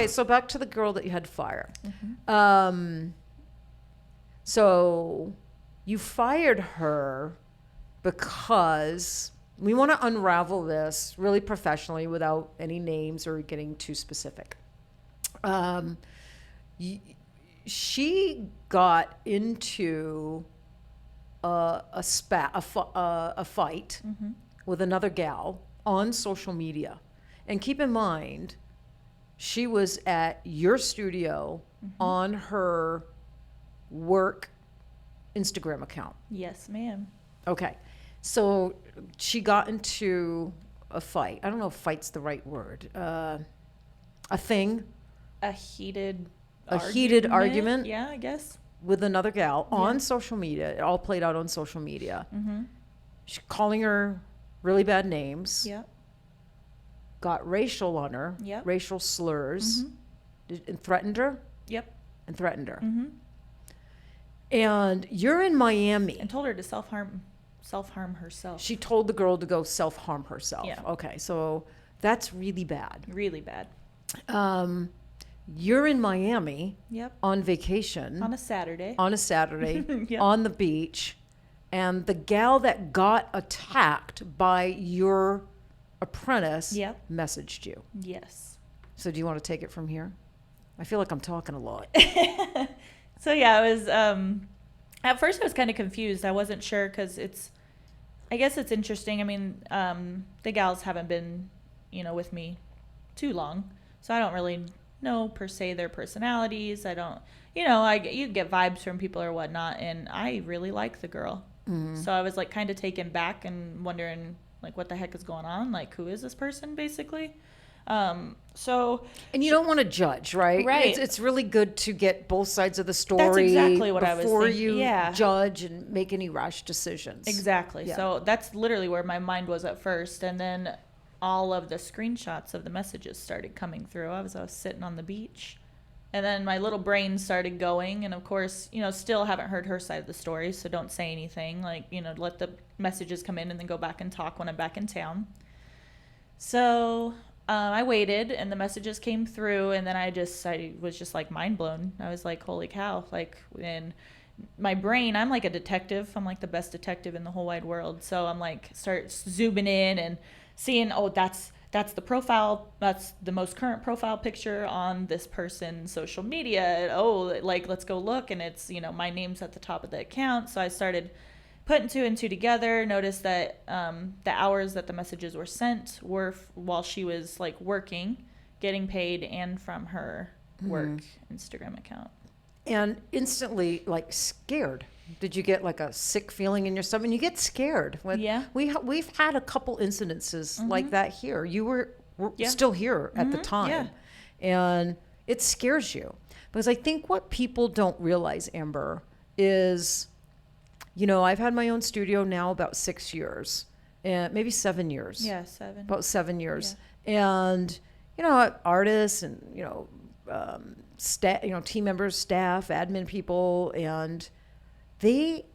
Okay, so back to the girl that you had to fire. So you fired her because we want to unravel this really professionally without any names or getting too specific. She got into a fight with another gal on social media. And keep in mind, she was at your studio on her work Instagram account. Yes, ma'am. Okay. So she got into a fight. I don't know if fight's the right word. A thing. A heated argument. Yeah, I guess. With another gal on social media. It all played out on social media. She's calling her really bad names. Yep. Got racial on her. Yep. Racial slurs. And threatened her. Yep. And threatened her. And you're in Miami. And told her to self-harm herself. She told the girl to go self-harm herself. Yeah. Okay, so that's really bad. Really bad. You're in Miami. Yep. On vacation. On a Saturday. Yep. On the beach. And the gal that got attacked by your apprentice messaged you. Yes. So do you want to take it from here? I feel like I'm talking a lot. So yeah, it was, at first I was kind of confused. I wasn't sure because I guess it's interesting. I mean, the gals haven't been, with me too long. So I don't really know per se their personalities. I don't, you get vibes from people or whatnot. And I really like the girl. So I was like kind of taken back and wondering like what the heck is going on? Like who is this person basically? And you don't want to judge, right? Right. It's really good to get both sides of the story. That's exactly what I was before thinking. you judge and make any rash decisions. Exactly. Yeah. So that's literally where my mind was at first, and then all of the screenshots of the messages started coming through. I was sitting on the beach, and then my little brain started going, and of course, still haven't heard her side of the story, so don't say anything. Like, let the messages come in and then go back and talk when I'm back in town. So I waited, and the messages came through, and then I was just like mind blown. I was like, holy cow. Like, in my brain, I'm like a detective. I'm like the best detective in the whole wide world. So I'm like, start zooming in and seeing, oh, that's the profile. That's the most current profile picture on this person's social media. Oh, like, let's go look. And it's, my name's at the top of the account. So I started putting two and two together, noticed that the hours that the messages were sent were while she was like working, getting paid, and from her work Instagram account. And instantly, like, scared. Did you get like a sick feeling in your stomach? And you get scared. We've had a couple incidences like that here. You were still here at the time. And it scares you. Because I think what people don't realize, Amber, is, I've had my own studio now about 6 years, and maybe 7 years. Yeah, 7. About 7 years. Yeah. And, artists and, team members, staff, admin people, and they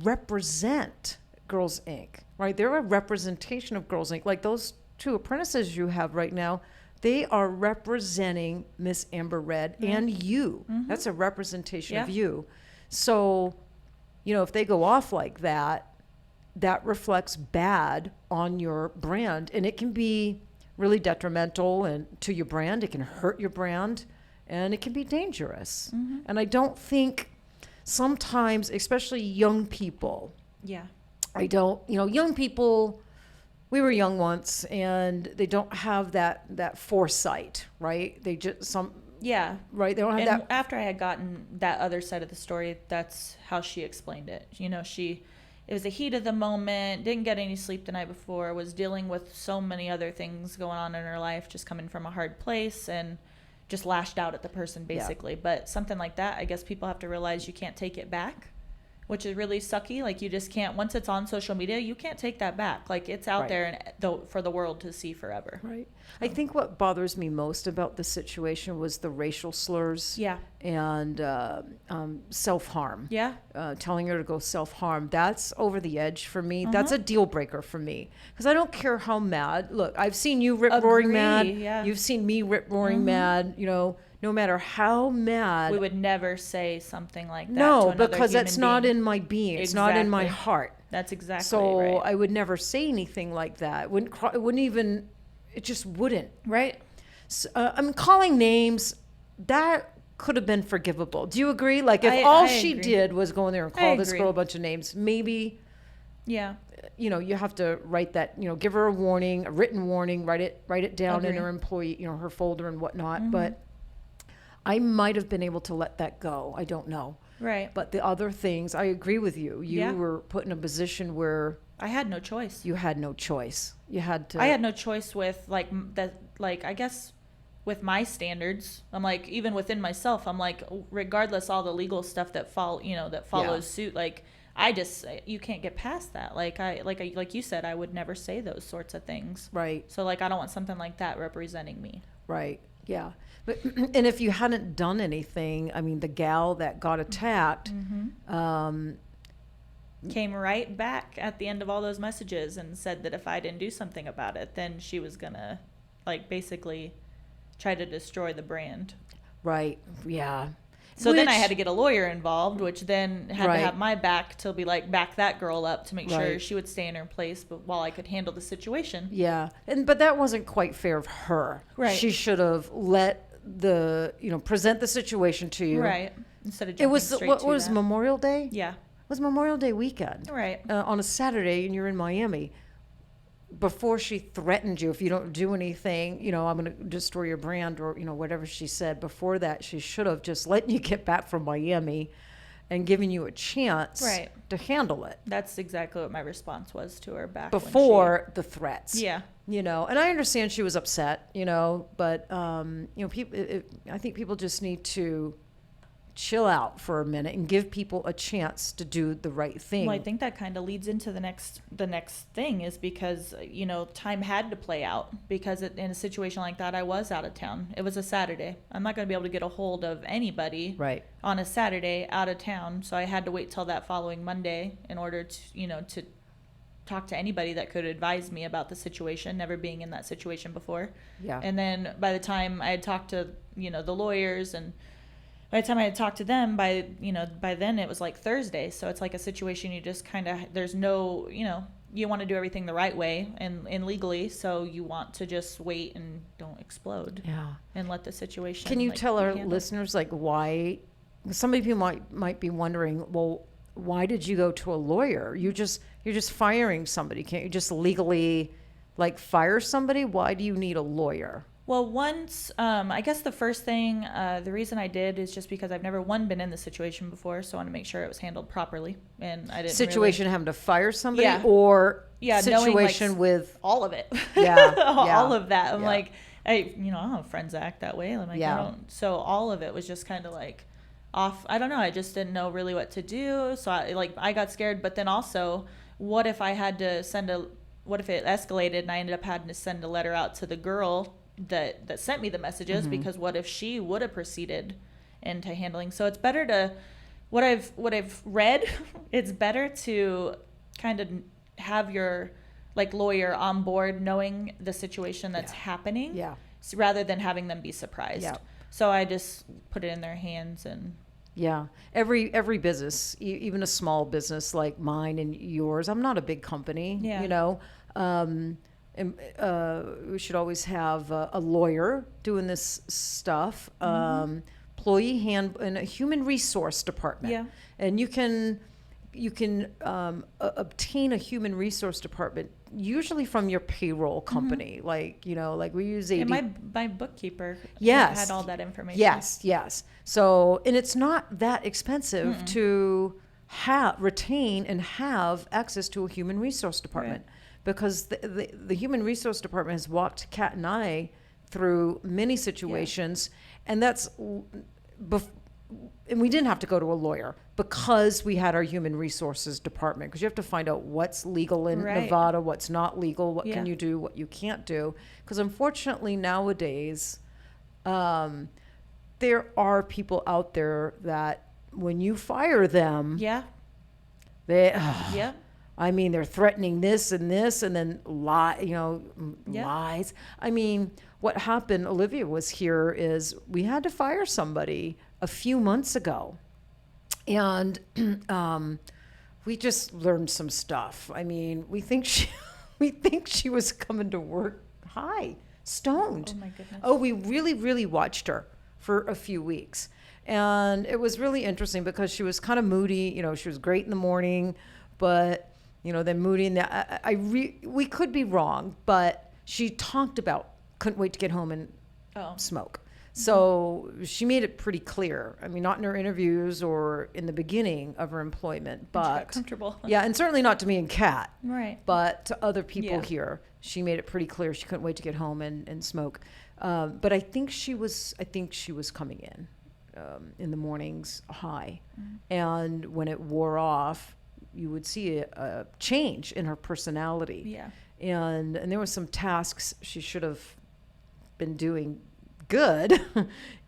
represent Girls Inc., right? They're a representation of Girls Inc. Like those two apprentices you have right now, they are representing Miss Amber Red and you. That's a representation of you. So, if they go off like that, that reflects bad on your brand, and it can be really detrimental and to your brand. It can hurt your brand, and it can be dangerous. And I don't think sometimes, especially young people. Yeah. Young people, we were young once, and they don't have that foresight, right? They just right. They don't have that. After I had gotten that other side of the story, that's how she explained it. It was the heat of the moment, didn't get any sleep the night before, was dealing with so many other things going on in her life, just coming from a hard place, and just lashed out at the person basically. But something like that, I guess people have to realize you can't take it back. which is really sucky. Like, you just can't, once it's on social media, you can't take that back. Like, it's out there and for the world to see forever. Right. I think what bothers me most about the situation was the racial slurs. Yeah. And self-harm. Yeah. Telling her to go self-harm. That's over the edge for me. That's a deal breaker for me. Because I don't care how mad. Look, I've seen you rip-roaring mad. Yeah. You've seen me rip-roaring mad. You know, no matter how mad. We would never say something like that to No, another because human that's not being. in my being. It's not in my Exactly. heart. That's exactly So right. I would never say anything like that. It wouldn't even, it just wouldn't. Right. So, I'm calling names. That could have been forgivable. Do you agree? Like, if I she agree. did was go in there and I call this agree. girl a bunch of names, maybe, Yeah. you know, you have to write that, you know, give her a warning, a written warning, write it down in Agree. her employee, you know, her folder and whatnot. But I might have been able to let that go. I don't know. Right. But the other things, I agree with you. You Yeah. were put in a position where I had no choice. you had no choice. You had to. I had no choice with I guess with my standards. I'm like, even within myself, I'm like, regardless all the legal stuff that follows suit, like, you can't get past that. Like you said, I would never say those sorts of things. Right. So, like, I don't want something like that representing me. Right. Yeah. But and if you hadn't done anything, I mean, the gal that got attacked, Came right back at the end of all those messages and said that if I didn't do something about it, then she was gonna, like, basically try to destroy the brand. right. Yeah. So then I Which- had to get a lawyer involved, which then had Right. to have my back to be like, back that girl up to make sure Right. she would stay in her place, but while I could handle the situation. Yeah. But that wasn't quite fair of her. Right. She should have let present the situation to you. Right. Instead of It jumping was straight what to was that. Memorial Day? Yeah. It was Memorial Day weekend. Right. On a Saturday, and you're in Miami. Before she threatened you, if you don't do anything, you know, I'm going to destroy your brand, or, you know, whatever she said. Before that, she should have just let you get back from Miami and given you a chance Right. to handle it That's exactly what my response was to her back when before the threats. Yeah. You know, and I understand she was upset, you know, but, you know, I think people just need to chill out for a minute and give people a chance to do the right thing. Well, I think that kind of leads into the next thing, is because, you know, time had to play out, because in a situation like that, I was out of town. It was a Saturday. I'm not going to be able to get a hold of anybody Right. on a Saturday out of town. So I had to wait till that following Monday in order to, you know, to talk to anybody that could advise me about the situation, never being in that situation before. Yeah. And then by the time I had talked to, you know, the lawyers, and by the time I had talked to them, by then it was like Thursday. So it's like a situation you just kind of, there's no, you know, you want to do everything the right way and legally. So you want to just wait and don't explode. Yeah. And let the situation. Can you like, tell be our handled. listeners, like, why? Some of you might be wondering, well, why did you go to a lawyer? You're just firing somebody. Can't you just legally, like, fire somebody? Why do you need a lawyer? Well, once, I guess the first thing, the reason I did is just because I've never been in this situation before, so I want to make sure it was handled properly, and I didn't Situation having to fire somebody, Yeah. or Yeah, knowing, like, situation with all of it. Yeah, all yeah, of that. I'm yeah. like, I don't know if friends act that way. I'm like, Yeah. I don't. So all of it was just kind of like off. I don't know. I just didn't know really what to do. So I got scared. But then also, what if I had to what if it escalated and I ended up having to send a letter out to the girl that sent me the messages, Mm-hmm. because what if she would have proceeded into handling? So it's better to, what I've read, it's better to kind of have your, like, lawyer on board, knowing the situation that's happening, Yeah. rather than having them be surprised. Yeah. So I just put it in their hands. And Yeah, every business, even a small business like mine and yours. I'm not a big company, Yeah. you know. We should always have a lawyer doing this stuff. Employee and a human resource department. Yeah. And you can obtain a human resource department usually from your payroll company, like, you know, like we use AD. and my bookkeeper Yes. had all that information. Yes. So, and it's not that expensive to retain and have access to a human resource department, because the human resource department has walked Kat and I through many situations, and that's and we didn't have to go to a lawyer because we had our human resources department, because you have to find out what's legal in Right. Nevada, what's not legal, what Yeah. can you do, what you can't do. Because unfortunately nowadays, there are people out there that when you fire them, Yeah. they, Yeah. I mean, they're threatening this and this, and then Yeah. lies. I mean, what happened, Olivia was here, is we had to fire somebody a few months ago. And we just learned some stuff. I mean, we think she was coming to work high, stoned. Oh my goodness. Oh, we really, really watched her for a few weeks. And it was really interesting because she was kind of moody. She was great in the morning, but, then moody in the, we could be wrong, but she talked about couldn't wait to get home and smoke. So she made it pretty clear. I mean, not in her interviews or in the beginning of her employment, She got but comfortable. yeah, and certainly not to me and Kat, Right. but to other people Yeah. here, she made it pretty clear she couldn't wait to get home and smoke. But I think she was coming in the mornings high, and when it wore off, you would see a change in her personality. Yeah. And there were some tasks she should have been doing good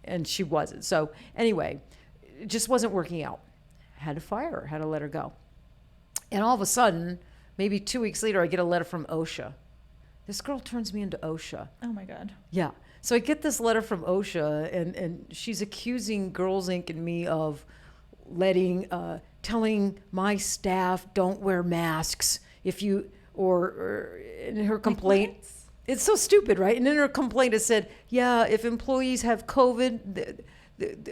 and she wasn't. So anyway, it just wasn't working out. Had to fire her, had to let her go. And all of a sudden, maybe 2 weeks later, I get a letter from OSHA. This girl turns me into OSHA. Oh my God. Yeah. So I get this letter from OSHA, and she's accusing Girls Inc. and me of telling my staff don't wear masks if you, or in her complaint. Like, what? It's so stupid, right? And in her complaint, it said, yeah, if employees have COVID,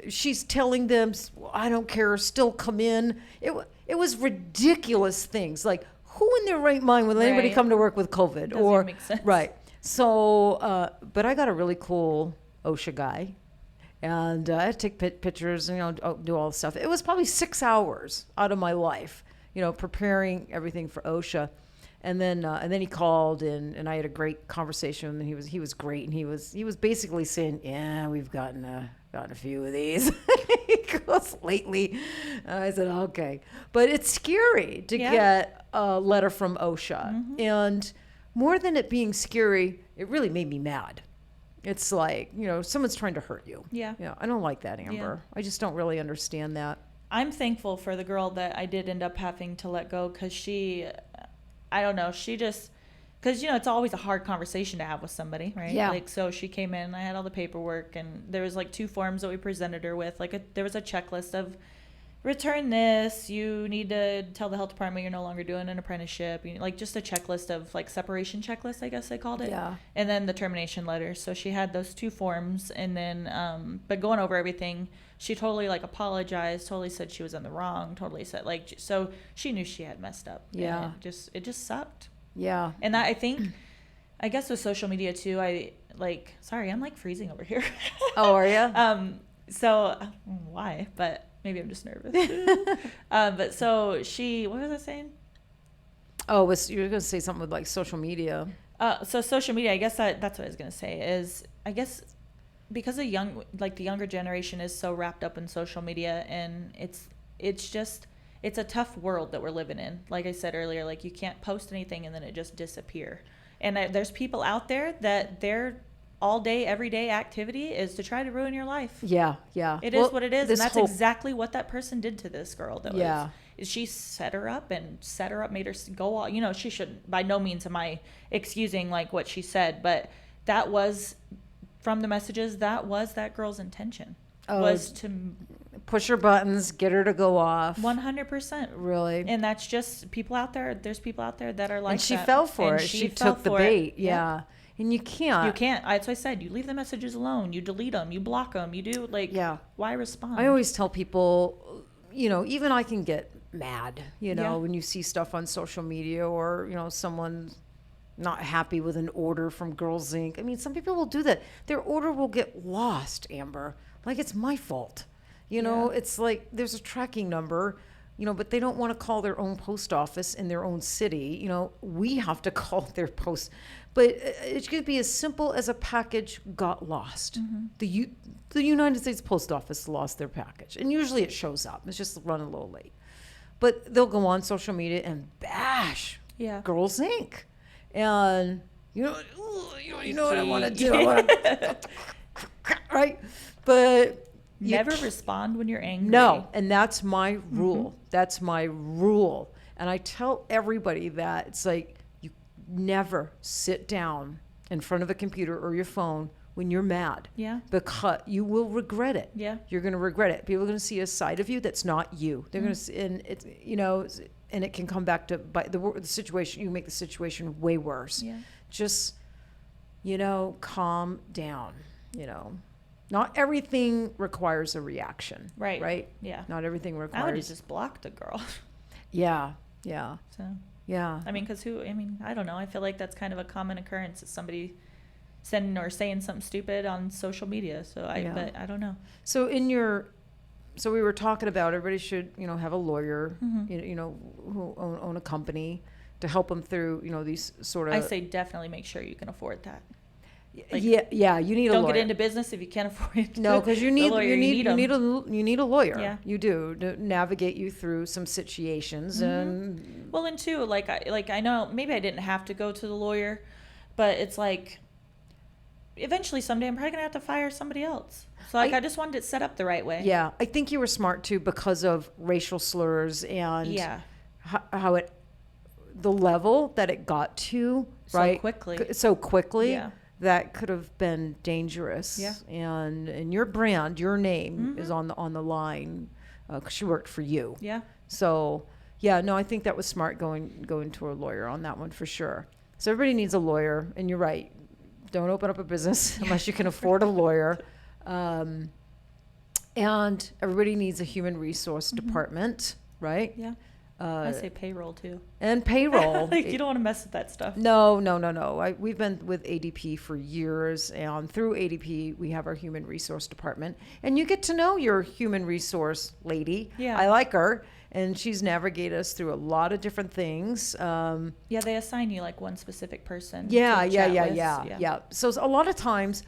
she's telling them, I don't care, still come in. It was ridiculous things. Like, who in their right mind would let anybody Right. come to work with COVID? Doesn't even make sense. Right. So, but I got a really cool OSHA guy. And I had to take pictures and, do all the stuff. It was probably 6 hours out of my life, preparing everything for OSHA. And then he called and I had a great conversation, and he was great, and he was basically saying, yeah, we've gotten a few of these. He goes, lately. I said, okay, but it's scary to get a letter from OSHA, and more than it being scary, it really made me mad. It's like, someone's trying to hurt you. Yeah. I don't like that, Amber. I just don't really understand that. I'm thankful for the girl that I did end up having to let go, because I don't know, because, it's always a hard conversation to have with somebody, right? Yeah. Like, so she came in, I had all the paperwork, and there was like 2 forms that we presented her with. Like, there was a checklist of, return this, you need to tell the health department you're no longer doing an apprenticeship, like just a checklist of, like, separation checklist, I guess they called it. Yeah. And then the termination letter. So she had those 2 forms, and then, but going over everything, she totally, like, apologized, totally said she was in the wrong, totally said, like, so she knew she had messed up. Yeah. And it just sucked. Yeah. And that, I think, I guess with social media too, sorry, I'm like freezing over here. Oh, are you? So why? But maybe I'm just nervous. But so what was I saying? Oh, you were going to say something with, like, social media. So social media, I guess that's what I was going to say is, I guess, because the younger generation is so wrapped up in social media, and it's a tough world that we're living in. Like I said earlier, like, you can't post anything and then it just disappear. And there's people out there that their all day, everyday activity is to try to ruin your life. Yeah, yeah. It is what it is, and that's whole, exactly what that person did to this girl. She set her up, made her go all. She shouldn't. By no means am I excusing, like, what she said, but that was, from the messages, that was that girl's intention, was to push her buttons, get her to go off. 100%. Really. And that's just people out there. There's people out there that are like that. And she fell for it. She took the bait. Yeah. And you can't. You can't. That's what I said. You leave the messages alone. You delete them. You block them. You do, like, why respond? I always tell people, even I can get mad, when you see stuff on social media, or, someone not happy with an order from Girls Inc. I mean, some people will do that. Their order will get lost, Amber. Like, it's my fault. It's like there's a tracking number. but they don't want to call their own post office in their own city. We have to call their post. But it could be as simple as a package got lost. The United States Post Office lost their package. And usually it shows up. It's just running a little late. But they'll go on social media and bash Girls Inc. And, you know what I want to do. Right? But never respond when you're angry. No, and that's my rule. That's my rule. And I tell everybody that it's like you never sit down in front of a computer or your phone when you're mad. Yeah. Because you will regret it. Yeah. You're going to regret it. People are going to see a side of you that's not you. They're going to see, and it's, and it can come back to the situation. You make the situation way worse. Yeah. Just, calm down, Not everything requires a reaction. Right. Right? Yeah. Not everything requires. I would have just blocked the girl. Yeah. Yeah. So. Yeah. I mean, I don't know. I feel like that's kind of a common occurrence. Is somebody sending or saying something stupid on social media. But I don't know. So so we were talking about everybody should, have a lawyer, who own a company to help them through, these sort of. I say definitely make sure you can afford that. Like, you need a lawyer. Don't get into business if you can't afford it. No, because you need a lawyer. Yeah. You do, to navigate you through some situations. And well, and too, I know maybe I didn't have to go to the lawyer, but it's like eventually someday I'm probably gonna have to fire somebody else. So I just wanted it set up the right way. Yeah, I think you were smart too because of racial slurs and how the level that it got to right so quickly. Yeah. That could have been dangerous. Yeah. And your brand, your name is on the line because she worked for you. Yeah. So, I think that was smart going to a lawyer on that one for sure. So everybody needs a lawyer, and you're right. Don't open up a business unless you can afford a lawyer. And everybody needs a human resource department, right? Yeah. I say payroll too. And payroll. You don't want to mess with that stuff. No. We've been with ADP for years, and through ADP, we have our human resource department. And you get to know your human resource lady. Yeah. I like her, and she's navigated us through a lot of different things. They assign you like one specific person. Yeah. So a lot of times,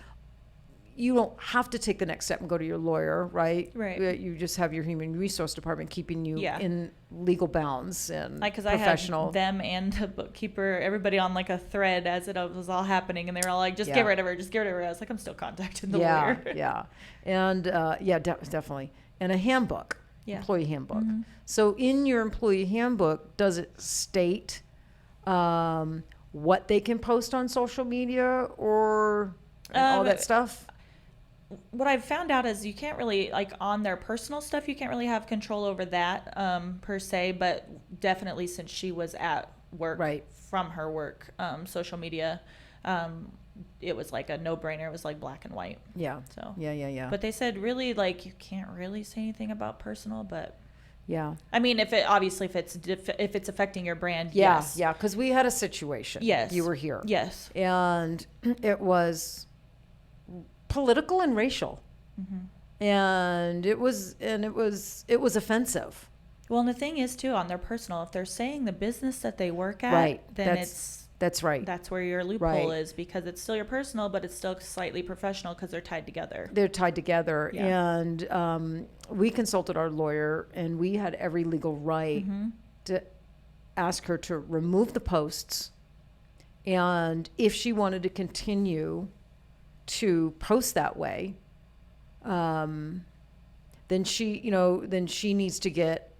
you don't have to take the next step and go to your lawyer, right? Right. You just have your human resource department keeping you in legal bounds and professional. I had them and the bookkeeper, everybody on like a thread as it was all happening, and they were all like, "Just get rid of her, just get rid of her." I was like, "I'm still contacting the lawyer." And definitely, and a handbook, employee handbook. Mm-hmm. So in your employee handbook, does it state what they can post on social media or all that stuff? What I've found out is you can't really, like on their personal stuff, you can't really have control over that per se, but definitely since she was at work from her work, social media, it was like a no-brainer. It was like black and white. Yeah. So. Yeah. But they said really like you can't really say anything about personal, but. Yeah. I mean, if it's affecting your brand, yes. Yeah, because we had a situation. Yes. You were here. Yes. And it was political and racial. Mm-hmm. And it was offensive. Well, and the thing is too, on their personal, if they're saying the business that they work at, then that's right. That's where your loophole is, because it's still your personal, but it's still slightly professional because they're tied together. And we consulted our lawyer, and we had every legal right to ask her to remove the posts, and if she wanted to continue to post that way, then she needs to get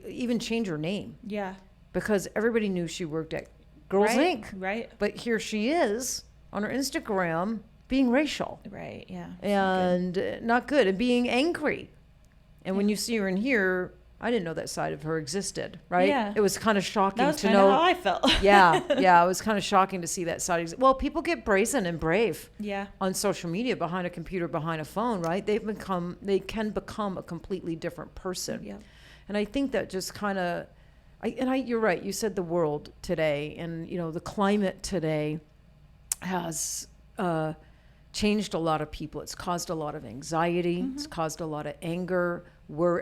even change her name. Yeah. Because everybody knew she worked at Girls Inc. Right. But here she is on her Instagram being racial. Right, yeah. And not good. And being angry. And when you see her in here, I didn't know that side of her existed, right? Yeah. It was kind of shocking to know. That was kind of how I felt. Yeah. It was kind of shocking to see that side. Well, people get brazen and brave on social media, behind a computer, behind a phone, right? They can become a completely different person. Yeah. And I think that just kind of, you're right. You said the world today, and the climate today has changed a lot of people. It's caused a lot of anxiety. Mm-hmm. It's caused a lot of anger.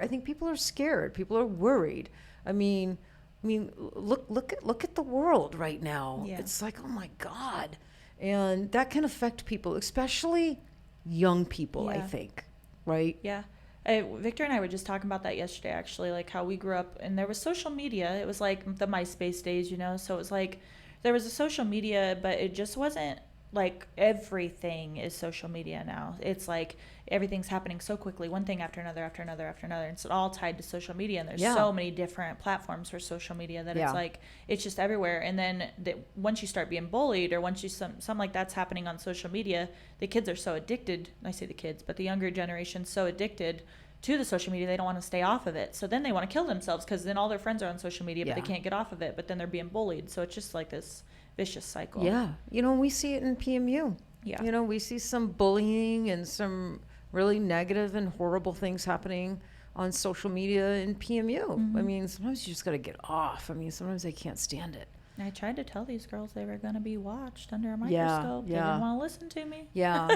I think people are scared. People are worried. I mean, look at the world right now. Yeah. It's like, oh my God. And that can affect people, especially young people, I Yeah. think, right? Yeah. Victor and I were just talking about that yesterday, actually, like how we grew up and there was social media. It was like the MySpace days, so it was like there was a social media, but it just wasn't like everything is social media now. It's like everything's happening so quickly, one thing after another, after another, after another. And it's all tied to social media. And there's Yeah. so many different platforms for social media that Yeah. it's like, it's just everywhere. And then once you start being bullied or once you, something like that's happening on social media, the kids are so addicted. I say the kids, but the younger generation's so addicted to the social media, they don't want to stay off of it. So then they want to kill themselves because then all their friends are on social media, but Yeah. they can't get off of it. But then they're being bullied. So it's just like this vicious cycle. Yeah. We see it in PMU. Yeah. We see some bullying and some really negative and horrible things happening on social media in PMU. Mm-hmm. I mean, sometimes you just got to get off. I mean, sometimes they can't stand it. I tried to tell these girls they were going to be watched under a Yeah, microscope. They yeah. didn't want to listen to me. Yeah.